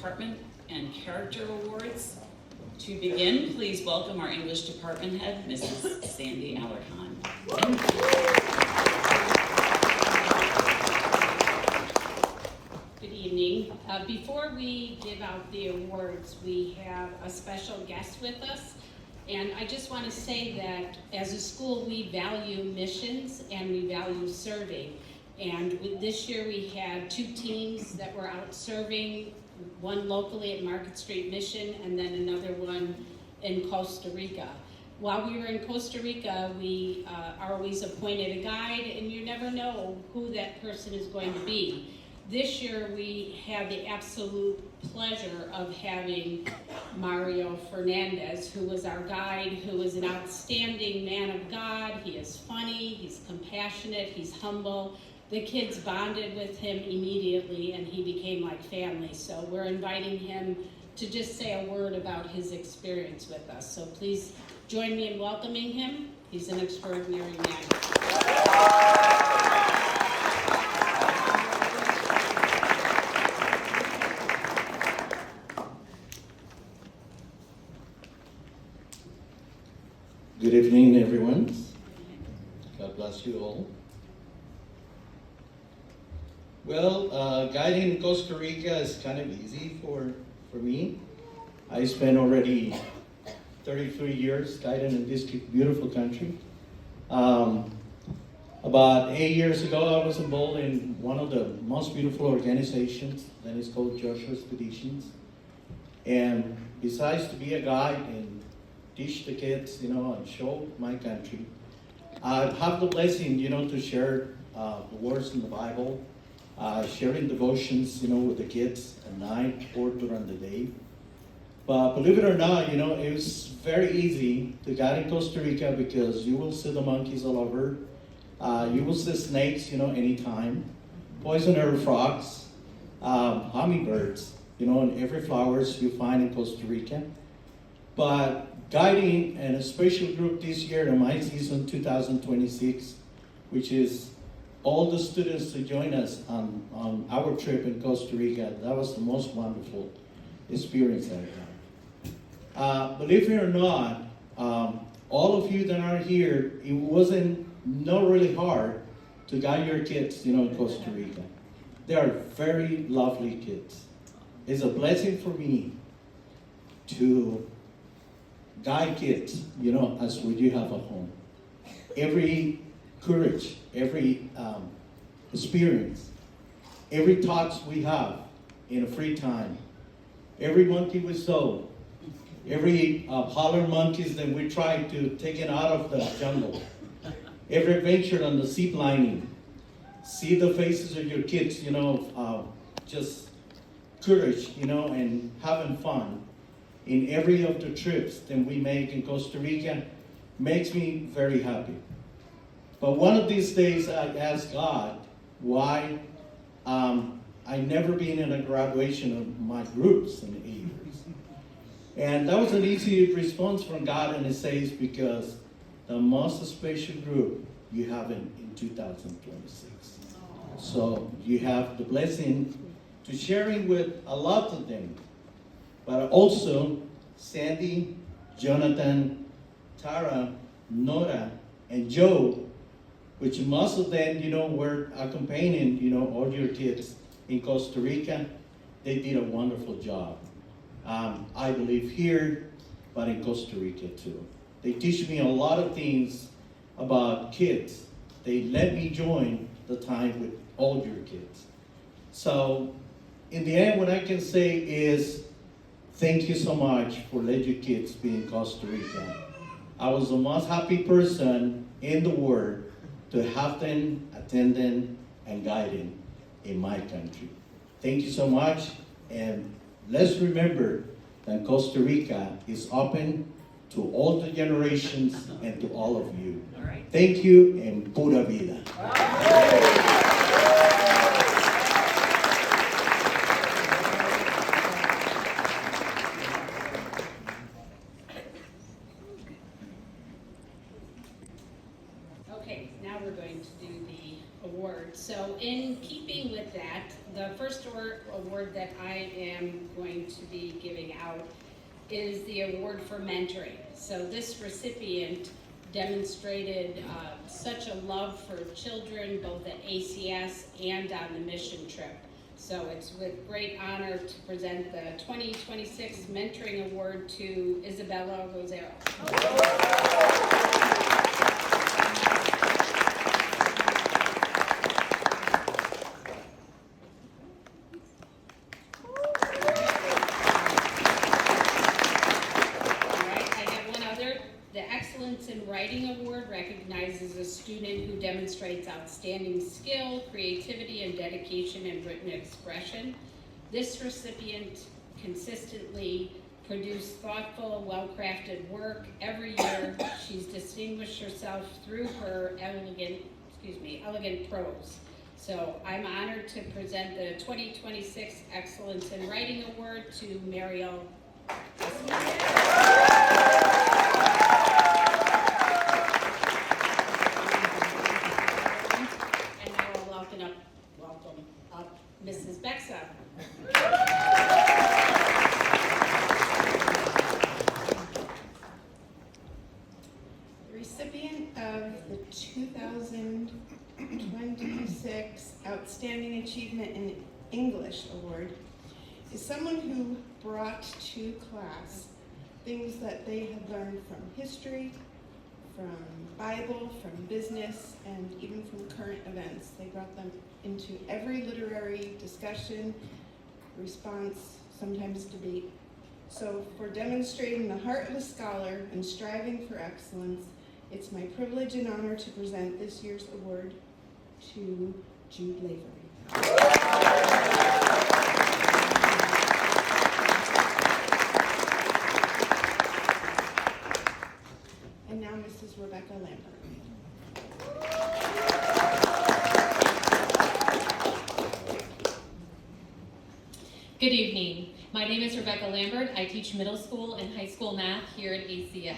Department and Character Awards. To begin, please welcome our English Department Head, Mrs. Sandy Allerton. Good evening. Before we give out the awards, we have a special guest with us. And I just want to say that as a school, we value missions and we value serving. And this year we had 2 teams that were out serving, one locally at Market Street Mission and then another one in Costa Rica. While we were in Costa Rica, we always appointed a guide, and you never know who that person is going to be. This year we had the absolute pleasure of having Mario Fernandez, who was our guide, who is an outstanding man of God. He is funny, he's compassionate, he's humble. The kids bonded with him immediately and he became like family. So we're inviting him to just say a word about his experience with us. So please join me in welcoming him. He's an extraordinary man. Good evening, everyone. God bless you all. Well, guiding in Costa Rica is kind of easy for me. I spent already 33 years guiding in this beautiful country. About 8 years ago, I was involved in one of the most beautiful organizations that is called Joshua Expeditions. And besides to be a guide and teach the kids, and show my country, I have the blessing, to share the words in the Bible, sharing devotions, with the kids at night or during the day. But believe it or not, it was very easy to guide in Costa Rica because you will see the monkeys all over. You will see snakes, anytime. Poison arrow frogs, hummingbirds, and every flowers you find in Costa Rica. But guiding in a special group this year in my season 2026, which is all the students to join us on our trip in Costa Rica. That was the most wonderful experience I had. Believe it or not, all of you that are here, it wasn't not really hard to guide your kids, in Costa Rica. They are very lovely kids. It's a blessing for me to guide kids, as we do have at home. Every courage, every experience, every thoughts we have in a free time, every monkey we saw, every holler monkeys that we try to take it out of the jungle, every adventure on the zip lining, see the faces of your kids, just courage, and having fun in every of the trips that we make in Costa Rica makes me very happy. But one of these days I asked God why I never been in a graduation of my groups in 8 years. And that was an easy response from God, and it says, because the most special group you have in 2026. So you have the blessing to sharing with a lot of them. But also, Sandy, Jonathan, Tara, Nora, and Joe, which most of them, were accompanying, all your kids in Costa Rica. They did a wonderful job. I believe here, but in Costa Rica too. They teach me a lot of things about kids. They let me join the time with all your kids. So, in the end, what I can say is, thank you so much for letting your kids be in Costa Rica. I was the most happy person in the world to have them attending and guiding in my country. Thank you so much, and let's remember that Costa Rica is open to all the generations and to all of you. All right. Thank you, and pura vida. Okay, now we're going to do the award. So in keeping with that, the the first award that I am going to be giving out is the award for mentoring. So this recipient demonstrated such a love for children, both at ACS and on the mission trip. So it's with great honor to present the 2026 Mentoring Award to Isabella Rosero. In Writing Award recognizes a student who demonstrates outstanding skill, creativity, and dedication in written expression. This recipient consistently produced thoughtful, well-crafted work every year. She's distinguished herself through her elegant prose. So I'm honored to present the 2026 Excellence in Writing Award to Mariel. Mrs. Bexa. The recipient of the 2026 Outstanding Achievement in English Award is someone who brought to class things that they had learned from history, from Bible, from business, and even from current events. They brought them into every literary discussion, response, sometimes debate. So for demonstrating the heart of a scholar and striving for excellence, it's my privilege and honor to present this year's award to Jude Lavery. And now Mrs. Rebecca Lambert. Good evening. My name is Rebecca Lambert. I teach middle school and high school math here at ACS.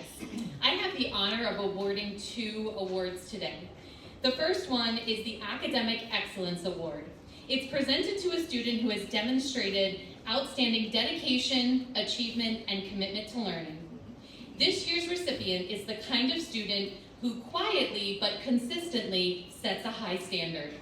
I have the honor of awarding 2 awards today. The first one is the Academic Excellence Award. It's presented to a student who has demonstrated outstanding dedication, achievement, and commitment to learning. This year's recipient is the kind of student who quietly but consistently sets a high standard.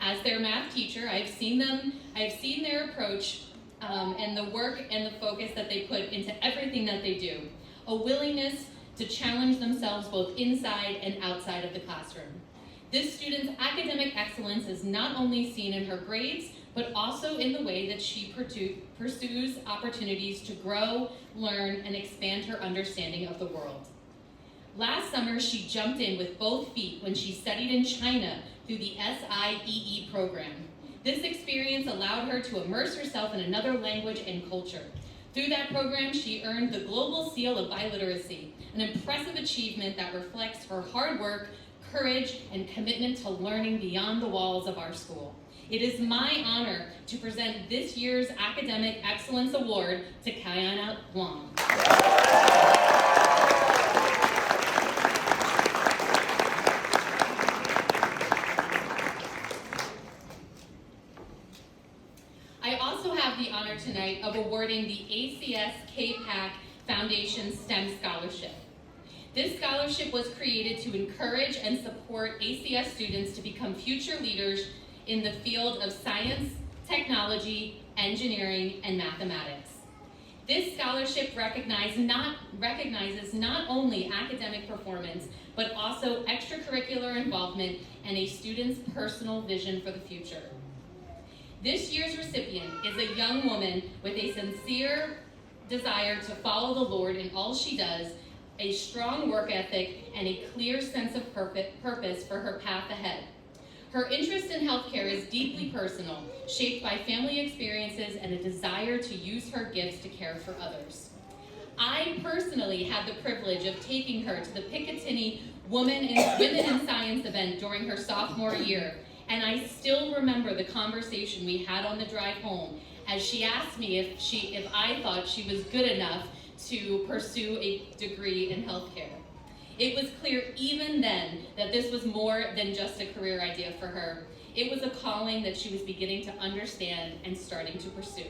As their math teacher, I've seen their approach and the work and the focus that they put into everything that they do. A willingness to challenge themselves both inside and outside of the classroom. This student's academic excellence is not only seen in her grades, but also in the way that she pursues opportunities to grow, learn, and expand her understanding of the world. Last summer, she jumped in with both feet when she studied in China through the SIEE program. This experience allowed her to immerse herself in another language and culture. Through that program, she earned the Global Seal of Biliteracy, an impressive achievement that reflects her hard work, courage, and commitment to learning beyond the walls of our school. It is my honor to present this year's Academic Excellence Award to Kayana Huang. I also have the honor tonight of awarding the ACS K-PAC Foundation STEM Scholarship. This scholarship was created to encourage and support ACS students to become future leaders in the field of science, technology, engineering, and mathematics. This scholarship recognizes not only academic performance, but also extracurricular involvement and a student's personal vision for the future. This year's recipient is a young woman with a sincere desire to follow the Lord in all she does, a strong work ethic, and a clear sense of purpose for her path ahead. Her interest in healthcare is deeply personal, shaped by family experiences and a desire to use her gifts to care for others. I personally had the privilege of taking her to the Picatinny Women in Science event during her sophomore year, and I still remember the conversation we had on the drive home as she asked me if I thought she was good enough to pursue a degree in healthcare. It was clear even then that this was more than just a career idea for her. it was a calling that she was beginning to understand and starting to pursue.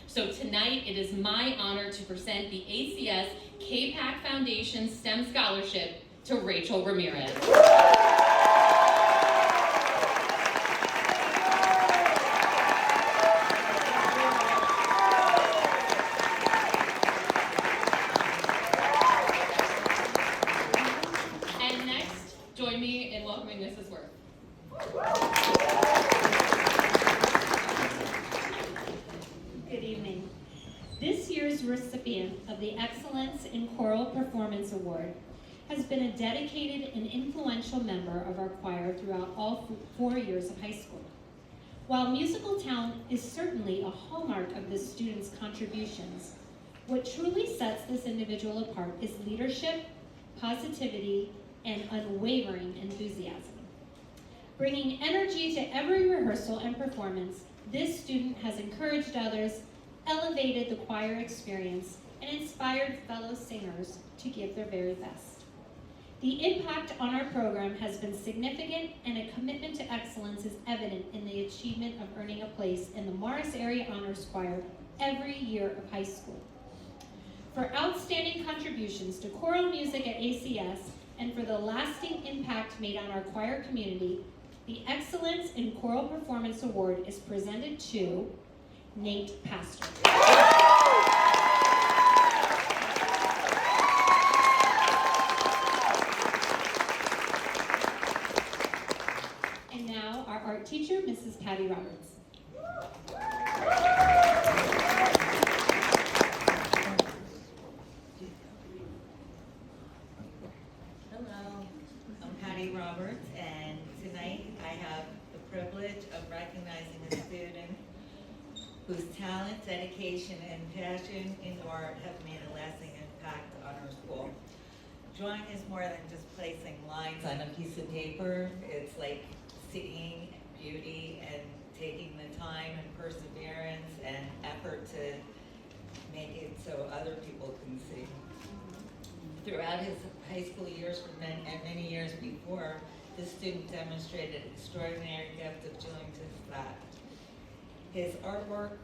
So tonight, it is my honor to present the ACS K-PAC Foundation STEM Scholarship to Rachel Ramirez. And next, join me in welcoming Mrs. Worth. Good evening. This year's recipient of the Excellence in Choral Performance Award has been a dedicated and influential member of our choir throughout all 4 years of high school. While musical talent is certainly a hallmark of this student's contributions, what truly sets this individual apart is leadership, positivity, and unwavering enthusiasm. Bringing energy to every rehearsal and performance, this student has encouraged others, elevated the choir experience, and inspired fellow singers to give their very best. The impact on our program has been significant, and a commitment to excellence is evident in the achievement of earning a place in the Morris Area Honors Choir every year of high school. For outstanding contributions to choral music at ACS and for the lasting impact made on our choir community, the Excellence in Choral Performance Award is presented to Nate Pastor. And now our art teacher, Mrs. Patty Roberts. Hello, I'm Patty Roberts, and tonight I have the privilege of recognizing a student whose talent, dedication, and passion in art have made a lasting impact on our school. Drawing is more than just placing lines on a piece of paper. It's like seeing beauty and taking the time and perseverance and effort to make it so other people can see. Throughout his high school years and many years before, this student demonstrated extraordinary gift of doing just that. His artwork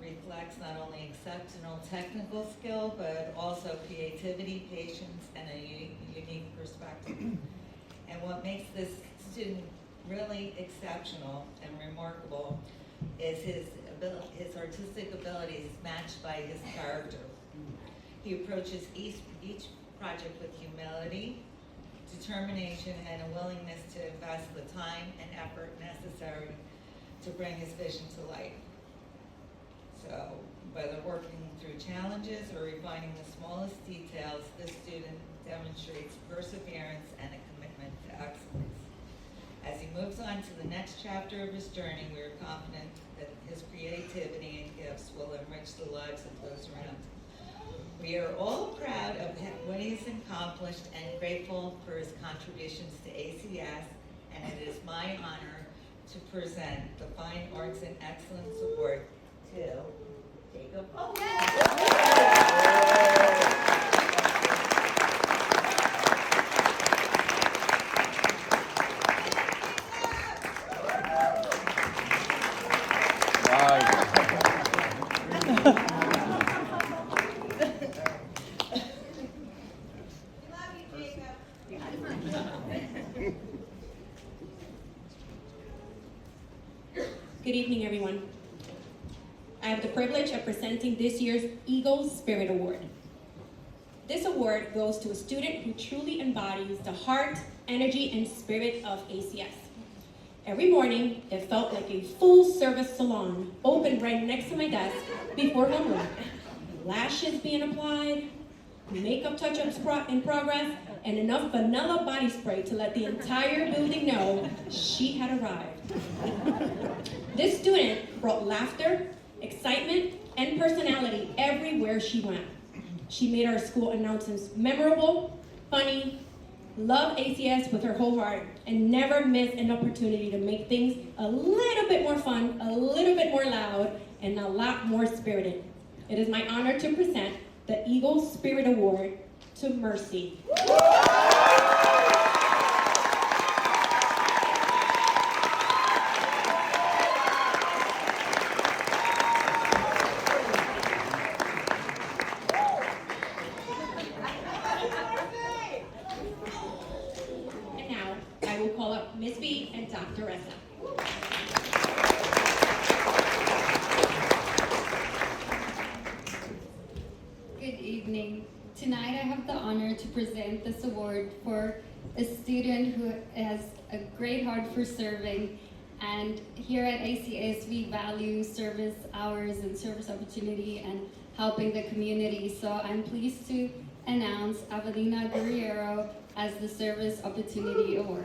reflects not only exceptional technical skill, but also creativity, patience, and a unique perspective. And what makes this student really exceptional and remarkable is his artistic abilities matched by his character. He approaches each project with humility, determination, and a willingness to invest the time and effort necessary to bring his vision to life. So, whether working through challenges or refining the smallest details, this student demonstrates perseverance and a commitment to excellence. As he moves on to the next chapter of his journey, we are confident that his creativity and gifts will enrich the lives of those around him. We are all proud of what he's accomplished and grateful for his contributions to ACS, and it is my honor to present the Fine Arts and Excellence Award to Jacob Good evening, everyone. I have the privilege of presenting this year's Eagle Spirit Award. This award goes to a student who truly embodies the heart, energy, and spirit of ACS. Every morning, it felt like a full-service salon opened right next to my desk before homeroom. Lashes being applied, makeup touch-ups in progress, and enough vanilla body spray to let the entire building know she had arrived. This student brought laughter, excitement, and personality everywhere she went. She made our school announcements memorable, funny, loved ACS with her whole heart, and never missed an opportunity to make things a little bit more fun, a little bit more loud, and a lot more spirited. It is my honor to present the Eagle Spirit Award to Mercy. evening. Tonight I have the honor to present this award for a student who has a great heart for serving. And here at ACS, we value service hours and service opportunity and helping the community. So I'm pleased to announce Avelina Guerrero as the Service Opportunity Award.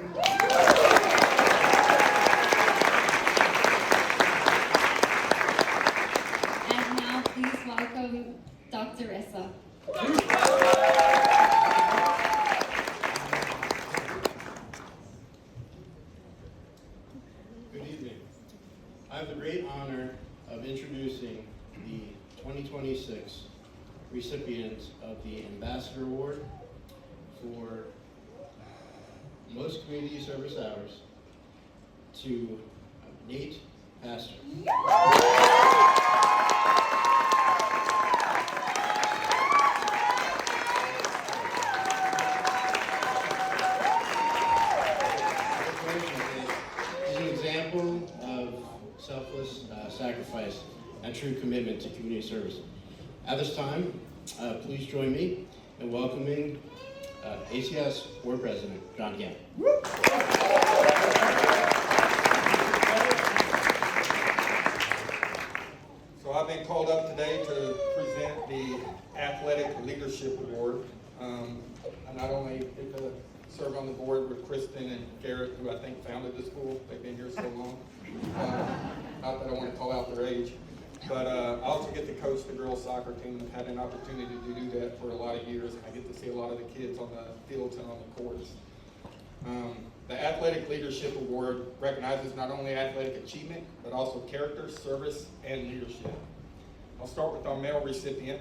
And now please welcome Dr. Essa. Good evening. I have the great honor of introducing the 2026 recipients of the Ambassador Award for most community service hours to Nate Pastor. He's an example of selfless sacrifice and true commitment to community service. At this time, please join me in welcoming ACS Board President John Gamble. So I've been called up today to present the Athletic Leadership Award. I not only get to serve on the board with Kristen and Garrett, who I think founded the school. They've been here so long. Not that I want to call out their age. But I also get to coach the girls soccer team. I've had an opportunity to do that for a lot of years. I get to see a lot of the kids on the fields and on the courts. The Athletic Leadership Award recognizes not only athletic achievement, but also character, service, and leadership. I'll start with our male recipient.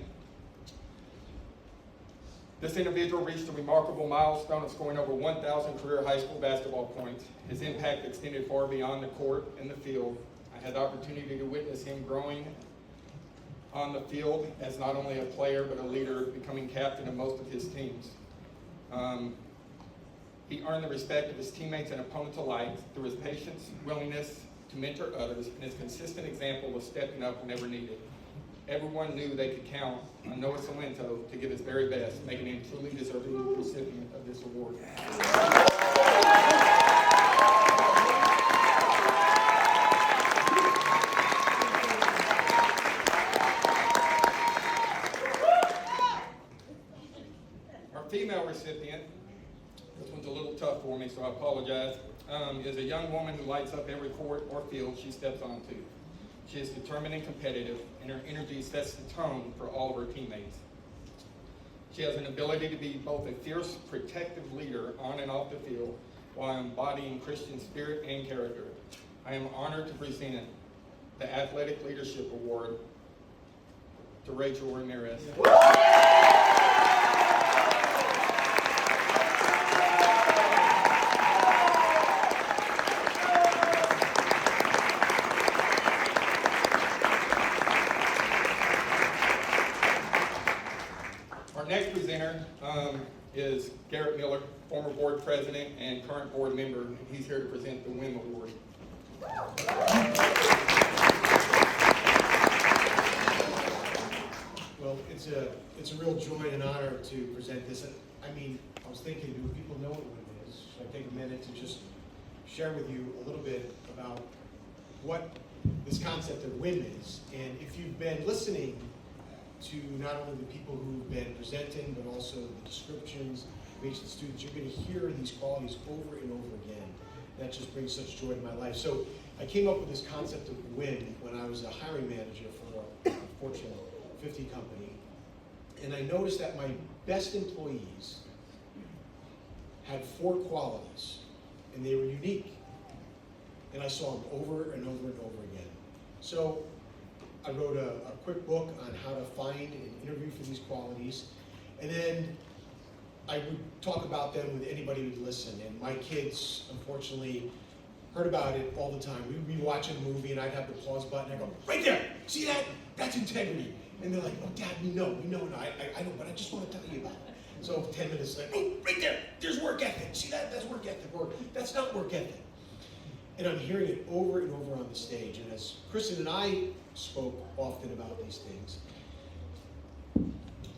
This individual reached a remarkable milestone of scoring over 1,000 career high school basketball points. His impact extended far beyond the court and the field. I had the opportunity to witness him growing on the field as not only a player, but a leader, becoming captain of most of his teams. He earned the respect of his teammates and opponents alike through his patience, willingness to mentor others, and his consistent example of stepping up whenever needed. Everyone knew they could count on Noah Salento to give his very best, making him truly deserving recipient of this award. Our female recipient, this one's a little tough for me, so I apologize, is a young woman who lights up every court or field she steps onto. She is determined and competitive, and her energy sets the tone for all of her teammates. She has an ability to be both a fierce, protective leader on and off the field, while embodying Christian spirit and character. I am honored to present the Athletic Leadership Award to Rachel Ramirez. Our next presenter is Garrett Miller, former board president and current board member. He's here to present the WIM Award. Well, it's a real joy and honor to present this. I mean, I was thinking, do people know what WIM is? Should I take a minute to just share with you a little bit about what this concept of WIM is? And if you've been listening to not only the people who've been presenting, but also the descriptions of each of the students, you're going to hear these qualities over and over again. That just brings such joy to my life. So I came up with this concept of WIN when I was a hiring manager for a Fortune 50 company. And I noticed that my best employees had 4 qualities, and they were unique. And I saw them over and over and over again. So I wrote a quick book on how to find and interview for these qualities. And then I would talk about them with anybody who'd listen. And my kids, unfortunately, heard about it all the time. We would be watching a movie and I'd have the pause button. I'd go, right there, see that? That's integrity. And they're like, oh, Dad, we know. No, I know, but I just want to tell you about it. So 10 minutes later, oh, right there, there's work ethic. See that? That's work ethic. Or that's not work ethic. And I'm hearing it over and over on the stage. And as Kristen and I spoke often about these things,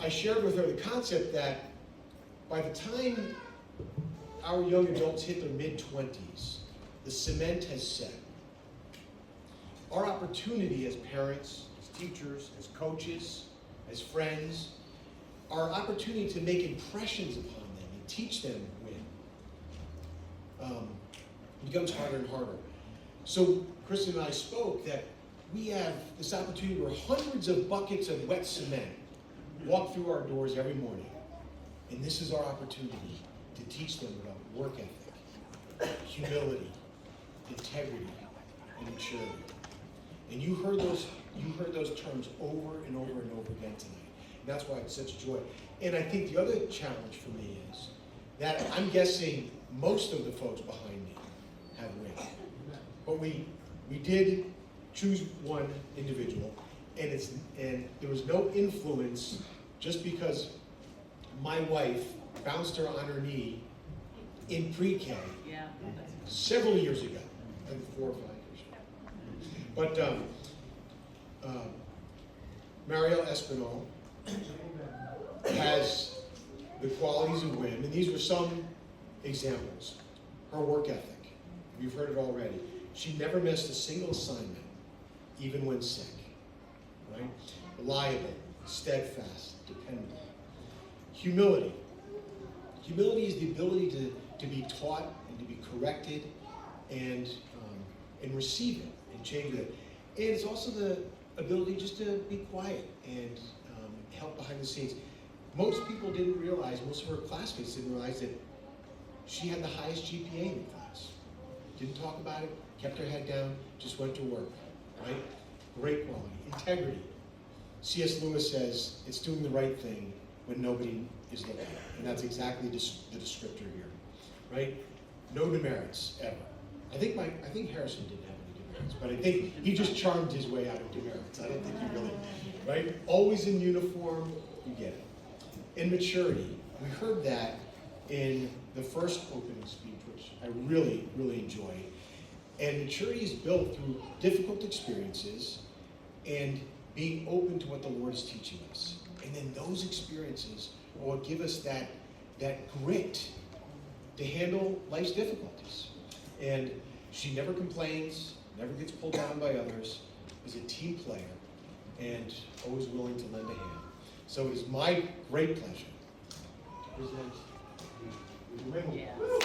I shared with her the concept that by the time our young adults hit their mid-20s, the cement has set. Our opportunity as parents, as teachers, as coaches, as friends, our opportunity to make impressions upon them and teach them when becomes harder and harder. So Kristen and I spoke that we have this opportunity where hundreds of buckets of wet cement walk through our doors every morning. And this is our opportunity to teach them about work ethic, humility, integrity, and maturity. And you heard those terms over and over and over again tonight. And that's why it's such a joy. And I think the other challenge for me is that I'm guessing most of the folks behind me have wins. But we did choose one individual, and there was no influence just because my wife bounced her on her knee in pre-K several years ago, I think 4 or 5 years ago. But Marielle Espinal has the qualities of Wim, and these were some examples. Her work ethic, you've heard it already. She never missed a single assignment, even when sick, right? Reliable, steadfast, dependable. Humility. Humility is the ability to be taught and to be corrected and receive it and change it. And it's also the ability just to be quiet and help behind the scenes. Most people didn't realize, most of her classmates didn't realize that she had the highest GPA in the class. Didn't talk about it, kept her head down, just went to work, right? Great quality. Integrity. C.S. Lewis says, it's doing the right thing when nobody is looking. And that's exactly the descriptor here, right? No demerits, ever. I think Harrison didn't have any demerits, but I think he just charmed his way out of demerits. I don't think he really, right? Always in uniform, you get it. In maturity, we heard that in the first opening speech, which I really, really enjoyed. And maturity is built through difficult experiences and being open to what the Lord is teaching us. And then those experiences are what give us that grit to handle life's difficulties. And she never complains, never gets pulled down by others, is a team player, and always willing to lend a hand. So it is my great pleasure to present the Wim Award.